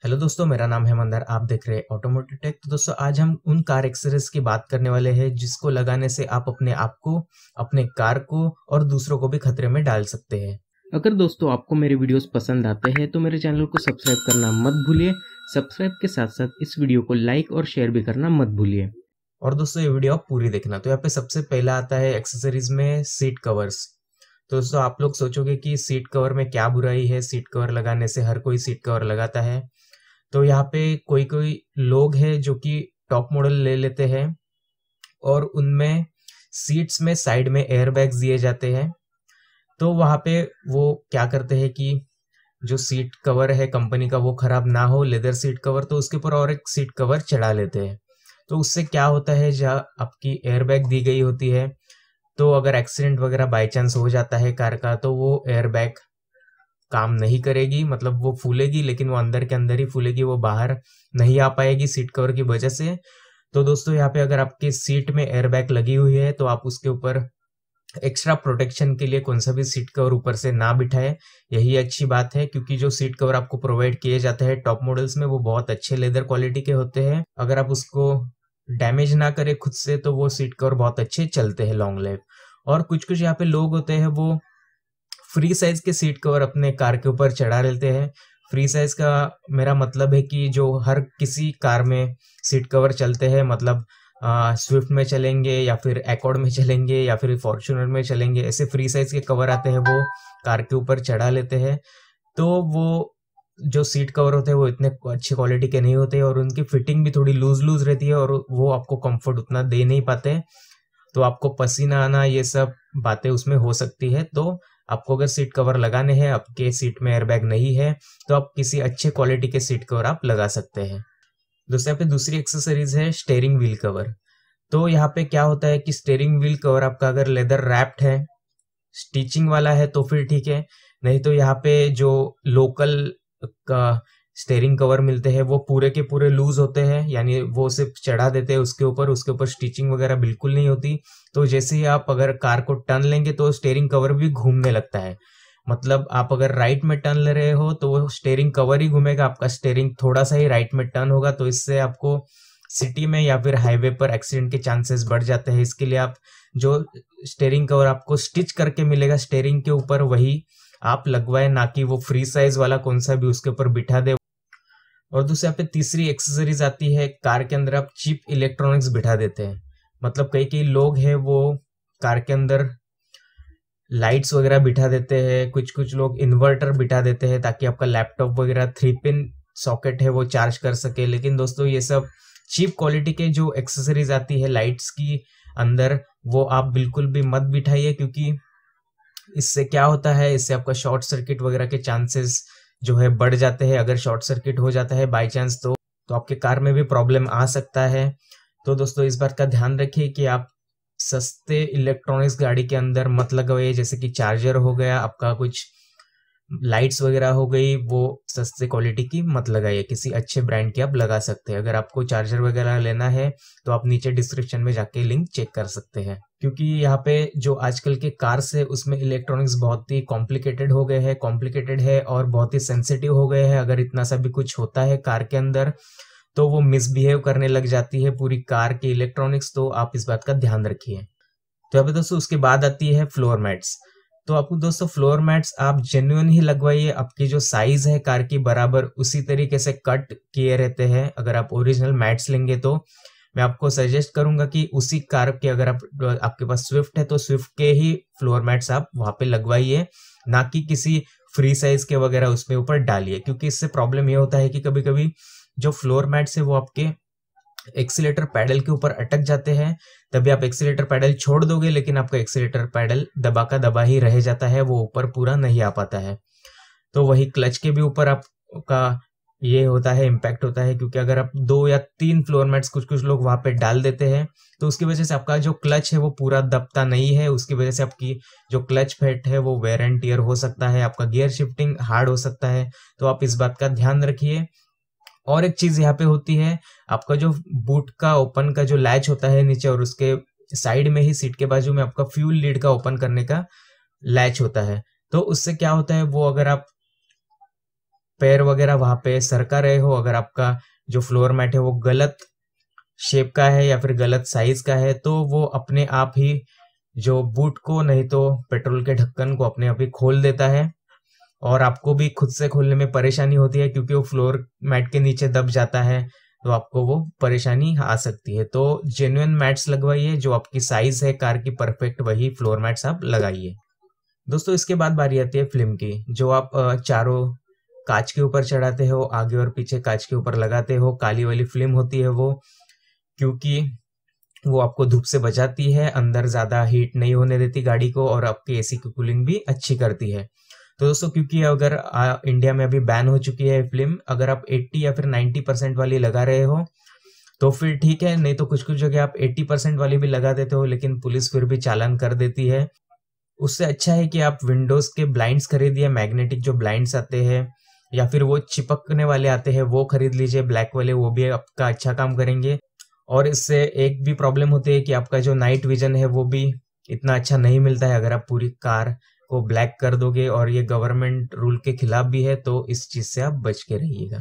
Hello दोस्तों, मेरा नाम है मंदार। आप देख रहे हैं ऑटोमोटिव टेक। तो दोस्तों, आज हम उन कार एक्सेसरीज की बात करने वाले हैं जिसको लगाने से आप अपने आप को, अपने कार को और दूसरों को भी खतरे में डाल सकते हैं। अगर दोस्तों आपको मेरे वीडियोस पसंद आते हैं तो मेरे चैनल को सब्सक्राइब करना मत भूलिए। सब्सक्राइब के साथ साथ इस वीडियो को लाइक और शेयर भी करना मत भूलिए। और दोस्तों, ये वीडियो आप पूरी देखना। तो यहाँ पे सबसे पहला आता है एक्सेसरीज में सीट कवर्स। तो दोस्तों, आप लोग सोचोगे कि सीट कवर में क्या बुराई है, सीट कवर लगाने से हर कोई सीट कवर लगाता है। तो यहाँ पे कोई कोई लोग हैं जो कि टॉप मॉडल ले लेते हैं और उनमें सीट्स में साइड में एयर बैग्स दिए जाते हैं। तो वहाँ पे वो क्या करते हैं कि जो सीट कवर है कंपनी का वो खराब ना हो, लेदर सीट कवर, तो उसके ऊपर और एक सीट कवर चढ़ा लेते हैं। तो उससे क्या होता है, जहाँ आपकी एयर बैग दी गई होती है, तो अगर एक्सीडेंट वगैरह बाई चांस हो जाता है कार का, तो वो एयर बैग काम नहीं करेगी। मतलब वो फूलेगी, लेकिन वो अंदर के अंदर ही फूलेगी, वो बाहर नहीं आ पाएगी सीट कवर की वजह से। तो दोस्तों, यहाँ पे अगर आपके सीट में एयर बैग लगी हुई है तो आप उसके ऊपर एक्स्ट्रा प्रोटेक्शन के लिए कौन सा भी सीट कवर ऊपर से ना बिठाए। यही अच्छी बात है, क्योंकि जो सीट कवर आपको प्रोवाइड किए जाते हैं टॉप मॉडल्स में वो बहुत अच्छे लेदर क्वालिटी के होते हैं। अगर आप उसको डैमेज ना करें खुद से तो वो सीट कवर बहुत अच्छे चलते हैं लॉन्ग लाइफ। और कुछ कुछ यहाँ पे लोग होते हैं वो फ्री साइज के सीट कवर अपने कार के ऊपर चढ़ा लेते हैं। फ्री साइज का मेरा मतलब है कि जो हर किसी कार में सीट कवर चलते हैं, मतलब स्विफ्ट में चलेंगे या फिर एकॉर्ड में चलेंगे या फिर फॉर्च्यूनर में चलेंगे, ऐसे फ्री साइज के कवर आते हैं वो कार के ऊपर चढ़ा लेते हैं। तो वो जो सीट कवर होते हैं वो इतने अच्छी क्वालिटी के नहीं होते और उनकी फिटिंग भी थोड़ी लूज लूज रहती है और वो आपको कंफर्ट उतना दे नहीं पाते। तो आपको पसीना आना, ये सब बातें उसमें हो सकती है। तो आपको अगर सीट कवर लगाने हैं, आपके सीट में एयरबैग नहीं है, तो आप किसी अच्छे क्वालिटी के सीट कवर आप लगा सकते हैं। दोस्तों, यहाँ पे दूसरी एक्सेसरीज है स्टेयरिंग व्हील कवर। तो यहाँ पे क्या होता है कि स्टेयरिंग व्हील कवर आपका अगर लेदर रैप्ड है, स्टिचिंग वाला है तो फिर ठीक है। नहीं तो यहाँ पे जो लोकल का स्टेयरिंग कवर मिलते हैं वो पूरे के पूरे लूज होते हैं, यानी वो सिर्फ चढ़ा देते हैं उसके ऊपर स्टिचिंग वगैरह बिल्कुल नहीं होती। तो जैसे ही आप अगर कार को टर्न लेंगे तो स्टेयरिंग कवर भी घूमने लगता है। मतलब आप अगर राइट में टर्न ले रहे हो तो वो स्टेयरिंग कवर ही घूमेगा, आपका स्टेयरिंग थोड़ा सा ही राइट में टर्न होगा। तो इससे आपको सिटी में या फिर हाईवे पर एक्सीडेंट के चांसेस बढ़ जाते हैं। इसके लिए आप जो स्टेयरिंग कवर आपको स्टिच करके मिलेगा स्टेयरिंग के ऊपर, वही आप लगवाए, ना कि वो फ्री साइज वाला कौन सा भी उसके ऊपर बिठा दे। और दूसरे यहाँ पे तीसरी एक्सेसरीज आती है, कार के अंदर आप चीप इलेक्ट्रॉनिक्स बिठा देते हैं। मतलब कई कई लोग हैं वो कार के अंदर लाइट्स वगैरह बिठा देते हैं, कुछ कुछ लोग इन्वर्टर बिठा देते हैं ताकि आपका लैपटॉप वगैरह 3 पिन सॉकेट है वो चार्ज कर सके। लेकिन दोस्तों, ये सब चीप क्वालिटी के जो एक्सेसरीज आती है लाइट्स की अंदर, वो आप बिल्कुल भी मत बिठाइए, क्योंकि इससे क्या होता है, इससे आपका शॉर्ट सर्किट वगैरह के चांसेस जो है बढ़ जाते हैं। अगर शॉर्ट सर्किट हो जाता है बाई चांस तो आपके कार में भी प्रॉब्लम आ सकता है। तो दोस्तों, इस बात का ध्यान रखिए कि आप सस्ते इलेक्ट्रॉनिक्स गाड़ी के अंदर मत लगवाइए। जैसे कि चार्जर हो गया, आपका कुछ लाइट्स वगैरह हो गई, वो सस्ते क्वालिटी की मत लगाइए, किसी अच्छे ब्रांड की आप लगा सकते हैं। अगर आपको चार्जर वगैरह लेना है तो आप नीचे डिस्क्रिप्शन में जाके लिंक चेक कर सकते हैं, क्योंकि यहाँ पे जो आजकल के कार्स है उसमें इलेक्ट्रॉनिक्स बहुत ही कॉम्प्लिकेटेड है और बहुत ही सेंसिटिव हो गए हैं। अगर इतना सा भी कुछ होता है कार के अंदर तो वो मिसबिहेव करने लग जाती है पूरी कार की इलेक्ट्रॉनिक्स। तो आप इस बात का ध्यान रखिए। तो यहाँ पे दोस्तों उसके बाद आती है फ्लोर मैट्स। तो आपको दोस्तों फ्लोर मैट्स आप जेन्युइन ही लगवाइए। आपकी जो साइज है कार की बराबर उसी तरीके से कट किए रहते हैं। अगर आप ओरिजिनल मैट्स लेंगे तो मैं आपको सजेस्ट करूंगा कि उसी कार के, अगर आपके पास स्विफ्ट है तो स्विफ्ट के ही फ्लोर मैट्स आप वहां पे लगवाइए, ना कि किसी फ्री साइज के वगैरह उसमें ऊपर डालिए। क्योंकि इससे प्रॉब्लम ये होता है कि कभी कभी जो फ्लोर मैट्स है वो आपके एक्सीलेटर पैडल के ऊपर अटक जाते हैं। तभी आप एक्सीलेटर पैडल छोड़ दोगे लेकिन आपका एक्सीलेटर पैडल दबा का दबा ही रह जाता है, वो ऊपर पूरा नहीं आ पाता है। तो वही क्लच के भी ऊपर आपका ये होता है, इम्पैक्ट होता है। क्योंकि अगर आप 2 या 3 फ्लोर मैट्स कुछ कुछ लोग वहां पे डाल देते हैं तो उसकी वजह से आपका जो क्लच है वो पूरा दबता नहीं है। उसकी वजह से आपकी जो क्लच फेट है वो वेयर एंड टियर हो सकता है, आपका गियर शिफ्टिंग हार्ड हो सकता है। तो आप इस बात का ध्यान रखिए। और एक चीज यहाँ पे होती है, आपका जो बूट का ओपन का जो लैच होता है नीचे, और उसके साइड में ही सीट के बाजू में आपका फ्यूल लीड का ओपन करने का लैच होता है। तो उससे क्या होता है, वो अगर आप पैर वगैरह वहां पे सरका रहे हो, अगर आपका जो फ्लोर मैट है वो गलत शेप का है या फिर गलत साइज का है, तो वो अपने आप ही जो बूट को नहीं तो पेट्रोल के ढक्कन को अपने आप ही खोल देता है, और आपको भी खुद से खोलने में परेशानी होती है क्योंकि वो फ्लोर मैट के नीचे दब जाता है, तो आपको वो परेशानी आ सकती है। तो जेन्युइन मैट्स लगवाइए, जो आपकी साइज है कार की परफेक्ट, वही फ्लोर मैट्स आप लगाइए। दोस्तों इसके बाद बारी आती है फिल्म की, जो आप चारों कांच के ऊपर चढ़ाते हो, आगे और पीछे कांच के ऊपर लगाते हो। काली वाली फिल्म होती है वो, क्योंकि वो आपको धूप से बचाती है, अंदर ज्यादा हीट नहीं होने देती गाड़ी को, और आपकी एसी की कूलिंग भी अच्छी करती है। तो दोस्तों क्योंकि अगर इंडिया में अभी बैन हो चुकी है फिल्म, अगर आप 80 या फिर 90% वाली लगा रहे हो तो फिर ठीक है, नहीं तो कुछ कुछ जगह आप 80% वाली भी लगा देते हो, लेकिन पुलिस फिर भी चालान कर देती है। उससे अच्छा है कि आप विंडोज के ब्लाइंड्स खरीदिए, मैग्नेटिक जो ब्लाइंड्स आते हैं, या फिर वो चिपकने वाले आते हैं वो खरीद लीजिए ब्लैक वाले, वो भी आपका अच्छा काम करेंगे। और इससे एक भी प्रॉब्लम होती है कि आपका जो नाइट विजन है वो भी इतना अच्छा नहीं मिलता है अगर आप पूरी कार को ब्लैक कर दोगे, और ये गवर्नमेंट रूल के खिलाफ भी है, तो इस चीज से आप बच के रहिएगा।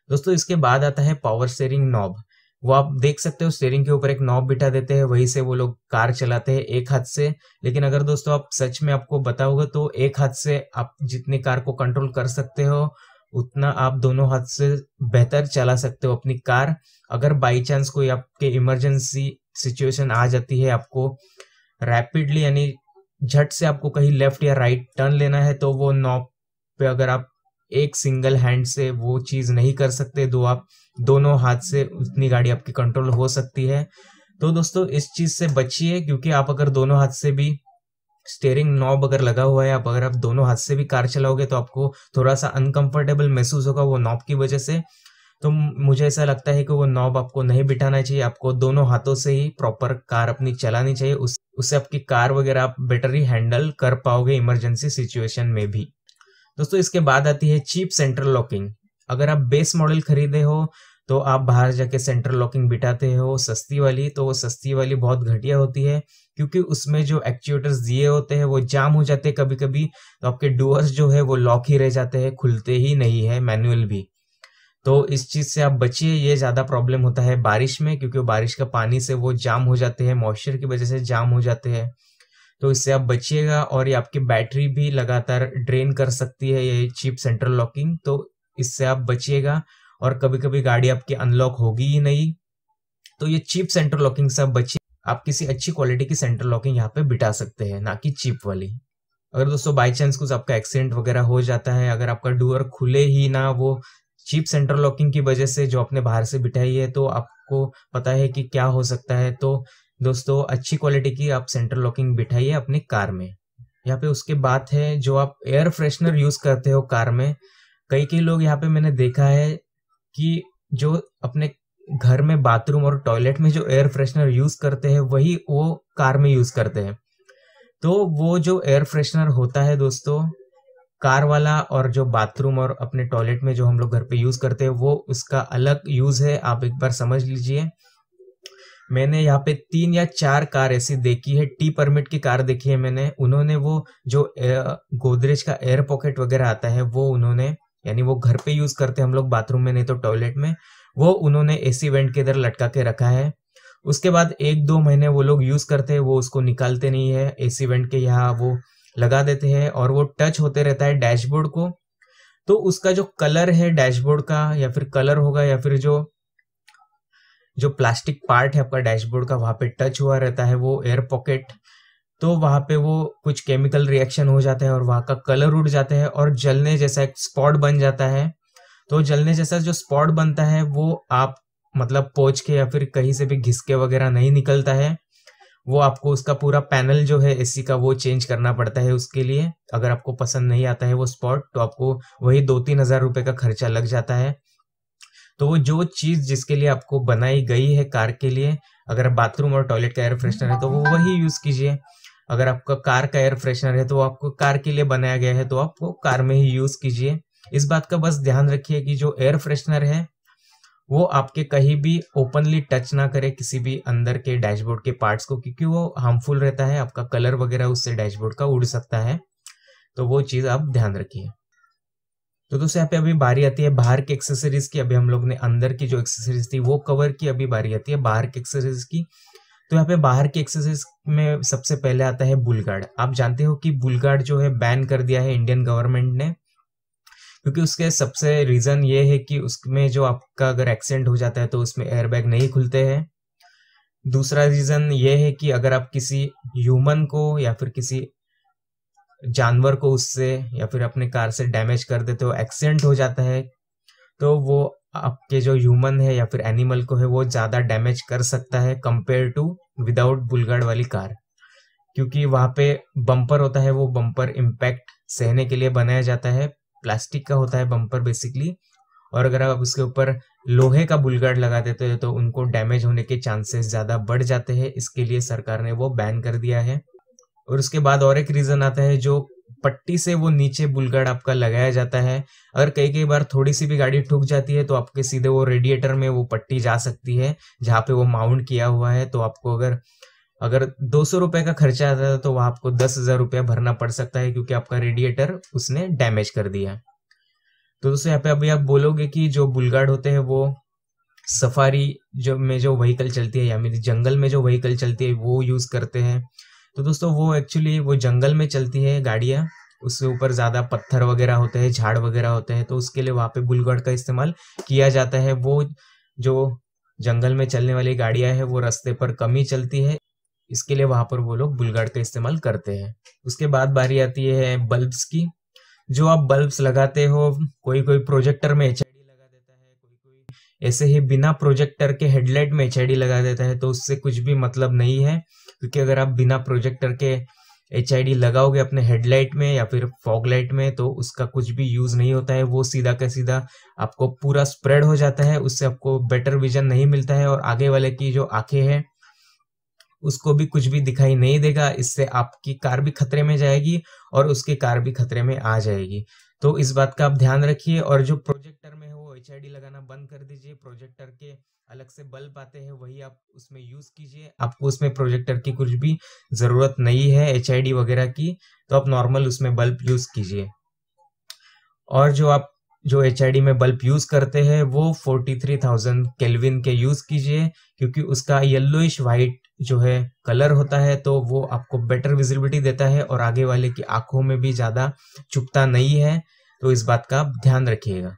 दोस्तों इसके बाद आता है पावर स्टीयरिंग नॉब। वो आप देख सकते हो स्टीयरिंग के ऊपर एक नॉब बिठा देते हैं, वहीं से वो लोग कार चलाते हैं एक हाथ से। लेकिन अगर दोस्तों आप सच में आपको बताओगे तो एक हाथ से आप जितनी कार को कंट्रोल कर सकते हो उतना आप दोनों हाथ से बेहतर चला सकते हो अपनी कार। अगर बाई चांस कोई आपके इमरजेंसी सिचुएशन आ जाती है, आपको रैपिडली यानी झट से आपको कहीं लेफ्ट या राइट टर्न लेना है, तो वो नॉब पे अगर आप एक सिंगल हैंड से वो चीज नहीं कर सकते, तो आप दोनों हाथ से उतनी गाड़ी आपकी कंट्रोल हो सकती है। तो दोस्तों इस चीज से बचिए, क्योंकि आप अगर दोनों हाथ से भी स्टीयरिंग नॉब अगर लगा हुआ है, अगर आप दोनों हाथ से भी कार चलाओगे तो आपको थोड़ा सा अनकंफर्टेबल महसूस होगा वो नॉब की वजह से। तो मुझे ऐसा लगता है कि वो नॉब आपको नहीं बिठाना चाहिए, आपको दोनों हाथों से ही प्रॉपर कार अपनी चलानी चाहिए। उससे आपकी कार वगैरह आप बेटर ही हैंडल कर पाओगे इमरजेंसी सिचुएशन में भी। दोस्तों इसके बाद आती है चीप सेंट्रल लॉकिंग। अगर आप बेस मॉडल खरीदे हो तो आप बाहर जाके सेंट्रल लॉकिंग बिठाते हो सस्ती वाली, तो वो सस्ती वाली बहुत घटिया होती है, क्योंकि उसमें जो एक्चुएटर्स दिए होते हैं वो जाम हो जाते हैं कभी कभी, तो आपके डोर्स जो है वो लॉक ही रह जाते हैं, खुलते ही नहीं है मैनुअल भी। तो इस चीज से आप बचिए, ये ज्यादा प्रॉब्लम होता है बारिश में, क्योंकि बारिश का पानी से वो जाम हो जाते हैं, मॉइस्चर की वजह से जाम हो जाते हैं। तो इससे आप बचिएगा, और ये आपकी बैटरी भी लगातार ड्रेन कर सकती है ये चीप सेंट्रल लॉकिंग, तो इससे आप बचिएगा। और कभी कभी गाड़ी आपकी अनलॉक होगी ही नहीं, तो ये चीप सेंट्रल लॉकिंग से आप बचिए। आप किसी अच्छी क्वालिटी की सेंट्रल लॉकिंग यहाँ पे बिठा सकते हैं, ना कि चीप वाली। अगर दोस्तों बाई चांस कुछ आपका एक्सीडेंट वगैरह हो जाता है, अगर आपका डोर खुले ही ना वो चीप सेंट्रल लॉकिंग की वजह से जो आपने बाहर से बिठाई है, तो आपको पता है कि क्या हो सकता है। तो दोस्तों अच्छी क्वालिटी की आप सेंट्रल लॉकिंग बिठाइए अपनी कार में। यहाँ पे उसके बाद है जो आप एयर फ्रेशनर यूज करते हो कार में। कई कई लोग यहाँ पे मैंने देखा है कि जो अपने घर में बाथरूम और टॉयलेट में जो एयर फ्रेशनर यूज करते हैं वही वो कार में यूज करते हैं। तो वो जो एयर फ्रेशनर होता है दोस्तों, कार वाला और जो बाथरूम और अपने टॉयलेट में जो हम लोग घर पे यूज करते हैं, वो उसका अलग यूज है, आप एक बार समझ लीजिए। मैंने यहाँ पे 3 या 4 कार ऐसी देखी है, टी परमिट की कार देखी है मैंने। उन्होंने वो जो गोदरेज का एयर पॉकेट वगैरह आता है वो उन्होंने, यानी वो घर पे यूज करते हैं हम लोग बाथरूम में नहीं तो टॉयलेट में, वो उन्होंने एसी वेंट के इधर लटका के रखा है। उसके बाद 1-2 महीने वो लोग यूज करते हैं, वो उसको निकालते नहीं है, एसी वेंट के यहाँ वो लगा देते हैं, और वो टच होते रहता है डैशबोर्ड को। तो उसका जो कलर है डैशबोर्ड का, या फिर कलर होगा, या फिर जो प्लास्टिक पार्ट है आपका डैशबोर्ड का, वहां पे टच हुआ रहता है वो एयर पॉकेट, तो वहां पे वो कुछ केमिकल रिएक्शन हो जाता है और वहां का कलर उड़ जाता है और जलने जैसा एक स्पॉट बन जाता है। तो जलने जैसा जो स्पॉट बनता है वो आप मतलब पोंछ के या फिर कहीं से भी घिसके वगैरह नहीं निकलता है, वो आपको उसका पूरा पैनल जो है एसी का वो चेंज करना पड़ता है। उसके लिए अगर आपको पसंद नहीं आता है वो स्पॉट, तो आपको वही 2-3 हजार रुपए का खर्चा लग जाता है। तो वो जो चीज जिसके लिए आपको बनाई गई है कार के लिए, अगर बाथरूम और टॉयलेट का एयर फ्रेशनर है तो वो वही यूज कीजिए। अगर आपका कार का एयर फ्रेशनर है तो आपको कार के लिए बनाया गया है, तो आपको कार में ही यूज कीजिए। इस बात का बस ध्यान रखिए कि जो एयर फ्रेशनर है वो आपके कहीं भी ओपनली टच ना करे किसी भी अंदर के डैशबोर्ड के पार्ट्स को, क्योंकि वो हार्मफुल रहता है, आपका कलर वगैरह उससे डैशबोर्ड का उड़ सकता है। तो वो चीज आप ध्यान रखिए। तो दोस्तों यहाँ पे अभी बारी आती है बाहर की एक्सेसरीज की। अभी हम लोग ने अंदर की जो एक्सेसरीज थी वो कवर की, अभी बारी आती है बाहर की एक्सेसरीज की। तो यहाँ पे बाहर की एक्सेसरीज में सबसे पहले आता है बुल गार्ड। आप जानते हो कि बुल गार्ड जो है बैन कर दिया है इंडियन गवर्नमेंट ने, क्योंकि उसके सबसे रीजन ये है कि उसमें जो आपका अगर एक्सीडेंट हो जाता है तो उसमें एयरबैग नहीं खुलते हैं। दूसरा रीजन ये है कि अगर आप किसी ह्यूमन को या फिर किसी जानवर को उससे या फिर अपने कार से डैमेज कर देते हो, एक्सीडेंट हो जाता है, तो वो आपके जो ह्यूमन है या फिर एनिमल को है वो ज़्यादा डैमेज कर सकता है कंपेयर टू विदाउट बुलगार्ड वाली कार। क्योंकि वहाँ पे बम्पर होता है, वो बम्पर इम्पैक्ट सहने के लिए बनाया जाता है, प्लास्टिक का होता है बम्पर बेसिकली। और अगर आप उसके ऊपर लोहे का बुलगार्ड लगा देते हो तो उनको डैमेज होने के चांसेस ज़्यादा बढ़ जाते हैं, इसके लिए सरकार ने वो बैन कर दिया है। और उसके बाद और एक रीज़न आता है, जो पट्टी से वो नीचे बुलगार्ड आपका लगाया जाता है। अगर कई कई बार थोड़ी सी भी गाड़ी ठुक जाती है तो आपके सीधे वो रेडिएटर में वो पट्टी जा सकती है जहाँ पे वो माउंट किया हुआ है। तो आपको अगर 200 रुपए का खर्चा आता है तो वहाँ आपको 10,000 रुपया भरना पड़ सकता है, क्योंकि आपका रेडिएटर उसने डैमेज कर दिया। तो दोस्तों यहाँ पे अभी आप बोलोगे कि जो बुलगार्ड होते हैं वो सफारी जो व्हीकल चलती है या मेरी जंगल में जो व्हीकल चलती है वो यूज़ करते हैं। तो दोस्तों वो एक्चुअली वो जंगल में चलती है गाड़ियाँ, उसके ऊपर ज़्यादा पत्थर वगैरह होते हैं, झाड़ वगैरह होते हैं, तो उसके लिए वहाँ पे बुलगार्ड का इस्तेमाल किया जाता है। वो जो जंगल में चलने वाली गाड़ियाँ हैं वो रास्ते पर कम ही चलती है, इसके लिए वहाँ पर वो लोग बुलगार्ड का इस्तेमाल करते हैं। उसके बाद बारी आती है बल्ब्स की। जो आप बल्ब्स लगाते हो, कोई कोई प्रोजेक्टर में HID लगा देता है, कोई कोई ऐसे ही बिना प्रोजेक्टर के हेडलाइट में HID लगा देता है, तो उससे कुछ भी मतलब नहीं है। क्योंकि अगर आप बिना प्रोजेक्टर के HID लगाओगे अपने हेडलाइट में या फिर फॉग लाइट में तो उसका कुछ भी यूज नहीं होता है। वो सीधा का सीधा आपको पूरा स्प्रेड हो जाता है, उससे आपको बेटर विजन नहीं मिलता है और आगे वाले की जो आंखें हैं उसको भी कुछ भी दिखाई नहीं देगा। इससे आपकी कार भी खतरे में जाएगी और उसकी कार भी खतरे में आ जाएगी। तो इस बात का आप ध्यान रखिए। और जो प्रोजेक्टर में है वो HID लगाना बंद कर दीजिए। प्रोजेक्टर के अलग से बल्ब आते हैं, वही आप उसमें यूज कीजिए। आपको उसमें प्रोजेक्टर की कुछ भी जरूरत नहीं है HID वगैरह की, तो आप नॉर्मल उसमें बल्ब यूज कीजिए। और जो HID में बल्ब यूज करते हैं वो 43,000 केल्विन के यूज कीजिए, क्योंकि उसका येलोइश वाइट जो है कलर होता है, तो वो आपको बेटर विजिबिलिटी देता है और आगे वाले की आंखों में भी ज्यादा चुभता नहीं है। तो इस बात का आप ध्यान रखिएगा।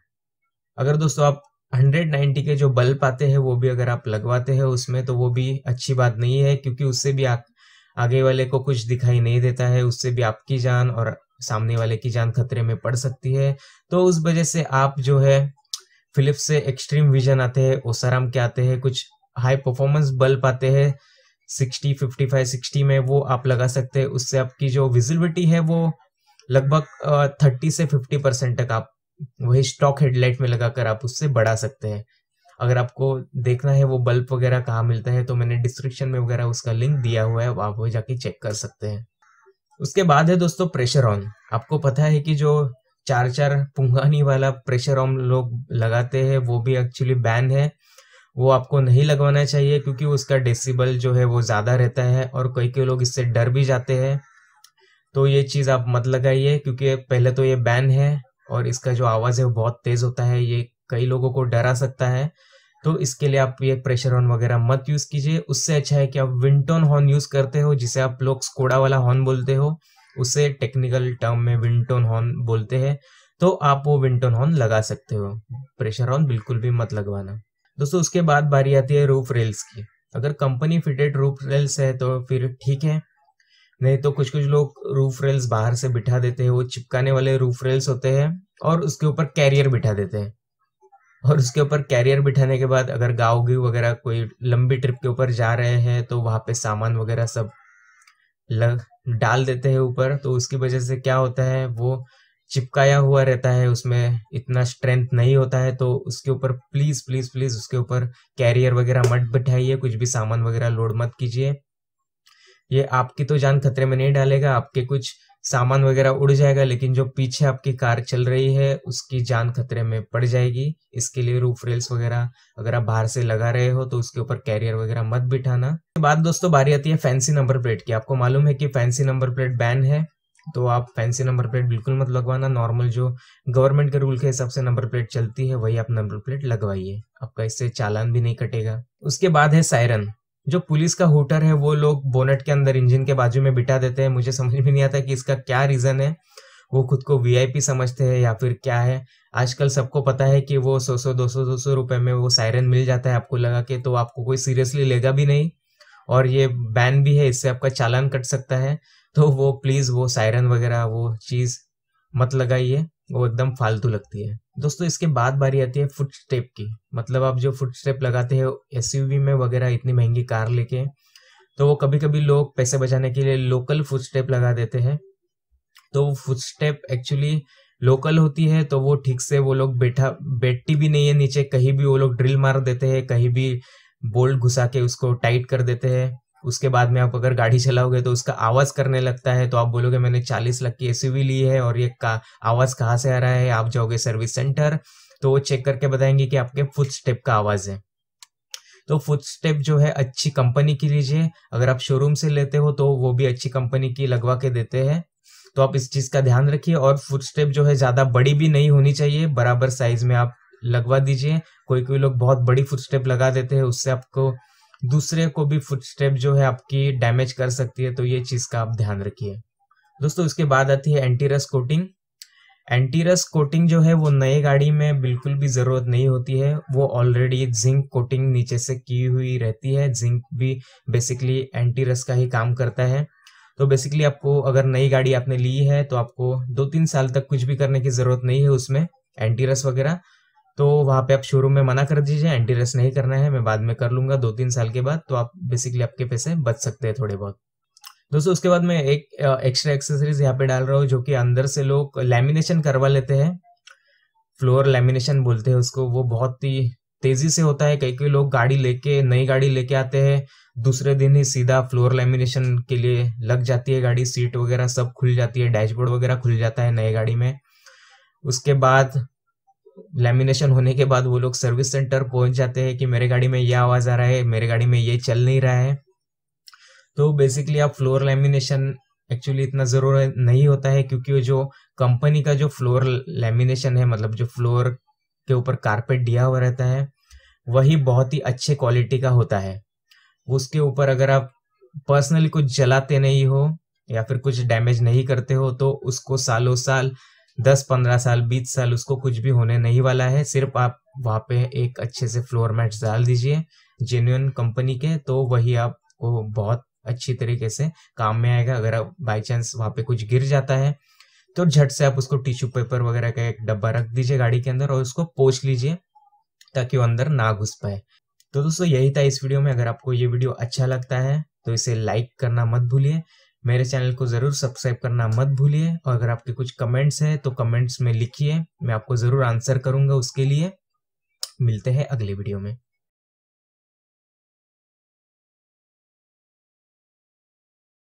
अगर दोस्तों आप 190 के जो बल्ब आते हैं वो भी अगर आप लगवाते हैं उसमें, तो वो भी अच्छी बात नहीं है, क्योंकि उससे भी आगे वाले को कुछ दिखाई नहीं देता है, उससे भी आपकी जान और सामने वाले की जान खतरे में पड़ सकती है। तो उस वजह से आप जो है फिलिप्स से एक्सट्रीम विजन आते हैं, ओसाराम के आते हैं, कुछ हाई परफॉर्मेंस बल्ब आते हैं 60, 55, 60 में, वो आप लगा सकते हैं। उससे आपकी जो विजिबिलिटी है वो लगभग 30 से 50% तक आप वही स्टॉक हेडलाइट में लगाकर आप उससे बढ़ा सकते हैं। अगर आपको देखना है वो बल्ब वगैरह कहाँ मिलता है तो मैंने डिस्क्रिप्शन में वगैरह उसका लिंक दिया हुआ है, आप वो जाके चेक कर सकते हैं। उसके बाद है दोस्तों प्रेशर ऑन। आपको पता है कि जो 4 पुंगानी वाला प्रेशर ऑन लोग लगाते हैं वो भी एक्चुअली बैन है। वो आपको नहीं लगवाना चाहिए, क्योंकि उसका डेसिबल जो है वो ज़्यादा रहता है और कई लोग इससे डर भी जाते हैं। तो ये चीज़ आप मत लगाइए, क्योंकि पहले तो ये बैन है और इसका जो आवाज़ है वो बहुत तेज़ होता है, ये कई लोगों को डरा सकता है। तो इसके लिए आप ये प्रेशर हॉर्न वगैरह मत यूज़ कीजिए। उससे अच्छा है कि आप विंटोन हॉर्न यूज़ करते हो, जिसे आप लोग स्कोडा वाला हॉर्न बोलते हो, उसे टेक्निकल टर्म में विंटोन हॉर्न बोलते हैं। तो आप वो विंटोन हॉर्न लगा सकते हो, प्रेशर हॉर्न बिल्कुल भी मत लगवाना। दोस्तों उसके बाद बारी आती है रूफ रेल्स की। अगर कंपनी फिटेड रूफ रेल्स है तो फिर ठीक है, नहीं तो कुछ लोग रूफ रेल्स बाहर से बिठा देते हैं। वो चिपकाने वाले रूफ रेल्स होते हैं और उसके ऊपर कैरियर बिठा देते हैं। और उसके ऊपर कैरियर बिठाने के बाद अगर गाँव वगैरह कोई लंबी ट्रिप के ऊपर जा रहे हैं तो वहाँ पे सामान वगैरह सब डाल देते हैं ऊपर। तो उसकी वजह से क्या होता है, वो चिपकाया हुआ रहता है, उसमें इतना स्ट्रेंथ नहीं होता है। तो उसके ऊपर प्लीज प्लीज प्लीज उसके ऊपर कैरियर वगैरह मत बिठाइए, कुछ भी सामान वगैरह लोड मत कीजिए। ये आपकी तो जान खतरे में नहीं डालेगा, आपके कुछ सामान वगैरह उड़ जाएगा, लेकिन जो पीछे आपकी कार चल रही है उसकी जान खतरे में पड़ जाएगी। इसके लिए रूफ रेल्स वगैरह अगर आप बाहर से लगा रहे हो तो उसके ऊपर कैरियर वगैरह मत बिठाना। बाद दोस्तों बारी आती है फैंसी नंबर प्लेट की। आपको मालूम है कि फैंसी नंबर प्लेट बैन है तो आप फैंसी नंबर प्लेट बिल्कुल मत लगवाना, नॉर्मल जो गवर्नमेंट के रूल के हिसाब से नंबर प्लेट चलती है वही आप नंबर प्लेट लगवाइए, आपका इससे चालान भी नहीं कटेगा। उसके बाद है सायरन। जो पुलिस का हूटर है वो लोग बोनेट के अंदर इंजन के बाजू में बिठा देते हैं, मुझे समझ में नहीं आता कि इसका क्या रीजन है, वो खुद को वीआईपी समझते हैं या फिर क्या है। आजकल सबको पता है कि वो 100 200 रुपए में वो सायरन मिल जाता है आपको लगा के, तो आपको कोई सीरियसली लेगा भी नहीं, और ये बैन भी है, इससे आपका चालान कट सकता है। तो वो प्लीज वो सायरन वगैरह वो चीज मत लगाइए, वो एकदम फालतू लगती है। दोस्तों इसके बाद बारी आती है फुट स्टेप की। मतलब आप जो फुट स्टेप लगाते हैं एसयूवी में वगैरह इतनी महंगी कार लेके, तो वो कभी कभी लोग पैसे बचाने के लिए लोकल फुट स्टेप लगा देते हैं। तो वो फुट स्टेप एक्चुअली लोकल होती है, तो वो ठीक से वो लोग बैठती भी नहीं है नीचे, कहीं भी वो लोग ड्रिल मार देते हैं, कहीं भी बोल्ट घुसा के उसको टाइट कर देते हैं। उसके बाद में आप अगर गाड़ी चलाओगे तो उसका आवाज करने लगता है, तो आप बोलोगे मैंने 40 लाख की एसयूवी ली है और ये का आवाज कहाँ से आ रहा है। आप जाओगे सर्विस सेंटर तो वो चेक करके बताएंगे कि आपके फुट स्टेप का आवाज है। तो फुट स्टेप जो है अच्छी कंपनी की लीजिए, अगर आप शोरूम से लेते हो तो वो भी अच्छी कंपनी की लगवा के देते हैं, तो आप इस चीज का ध्यान रखिए। और फुट स्टेप जो है ज्यादा बड़ी भी नहीं होनी चाहिए, बराबर साइज में आप लगवा दीजिए। कोई कोई लोग बहुत बड़ी फुट स्टेप लगा देते हैं, उससे आपको दूसरे को भी फुट स्टेप जो है आपकी डैमेज कर सकती है, तो ये चीज का आप ध्यान रखिए। दोस्तों उसके बाद आती है anti rust coating. Anti rust coating जो है वो नई गाड़ी में बिल्कुल भी जरूरत नहीं होती है, वो ऑलरेडी जिंक कोटिंग नीचे से की हुई रहती है। जिंक भी बेसिकली एंटी रस्ट का ही काम करता है। तो बेसिकली आपको अगर नई गाड़ी आपने ली है तो आपको 2-3 साल तक कुछ भी करने की जरूरत नहीं है उसमें एंटी रस्ट वगैरह। तो वहां पे आप शोरूम में मना कर दीजिए, एंटी रस्ट नहीं करना है, मैं बाद में कर लूंगा 2-3 साल के बाद, तो आप बेसिकली आपके पैसे बच सकते हैं थोड़े बहुत। दोस्तों उसके बाद मैं एक एक्स्ट्रा एक्सेसरीज यहाँ पे डाल रहा हूँ, जो कि अंदर से लोग लैमिनेशन करवा लेते हैं, फ्लोर लैमिनेशन बोलते हैं उसको। वो बहुत ही तेजी से होता है, कई कई लोग गाड़ी लेके नई गाड़ी लेके आते हैं, दूसरे दिन ही सीधा फ्लोर लैमिनेशन के लिए लग जाती है गाड़ी, सीट वगैरह सब खुल जाती है, डैशबोर्ड वगैरह खुल जाता है नई गाड़ी में। उसके बाद लैमिनेशन होने के बाद वो लोग सर्विस सेंटर पहुंच जाते हैं कि मेरे गाड़ी में ये आवाज आ रहा है, मेरे गाड़ी में ये चल नहीं रहा है। तो बेसिकली आप फ्लोर लैमिनेशन एक्चुअली इतना जरूरत नहीं होता है, क्योंकि जो कंपनी का जो फ्लोर लैमिनेशन है, मतलब जो फ्लोर के ऊपर कारपेट दिया हुआ रहता है, वही बहुत ही अच्छे क्वालिटी का होता है। उसके ऊपर अगर आप पर्सनली कुछ जलाते नहीं हो या फिर कुछ डैमेज नहीं करते हो, तो उसको सालों साल 10-15 साल 20 साल उसको कुछ भी होने नहीं वाला है। सिर्फ आप वहाँ पे एक अच्छे से फ्लोर मैट्स डाल दीजिए जेन्युइन कंपनी के, तो वही आपको बहुत अच्छी तरीके से काम में आएगा। अगर आप बाई चांस वहाँ पे कुछ गिर जाता है तो झट से आप उसको टिश्यू पेपर वगैरह का एक डब्बा रख दीजिए गाड़ी के अंदर और उसको पोंछ लीजिए, ताकि वो अंदर ना घुस पाए। तो दोस्तों यही था इस वीडियो में। अगर आपको ये वीडियो अच्छा लगता है तो इसे लाइक करना मत भूलिए, मेरे चैनल को जरूर सब्सक्राइब करना मत भूलिए, और अगर आपके कुछ कमेंट्स हैं तो कमेंट्स में लिखिए, मैं आपको जरूर आंसर करूंगा उसके लिए। मिलते हैं अगले वीडियो में।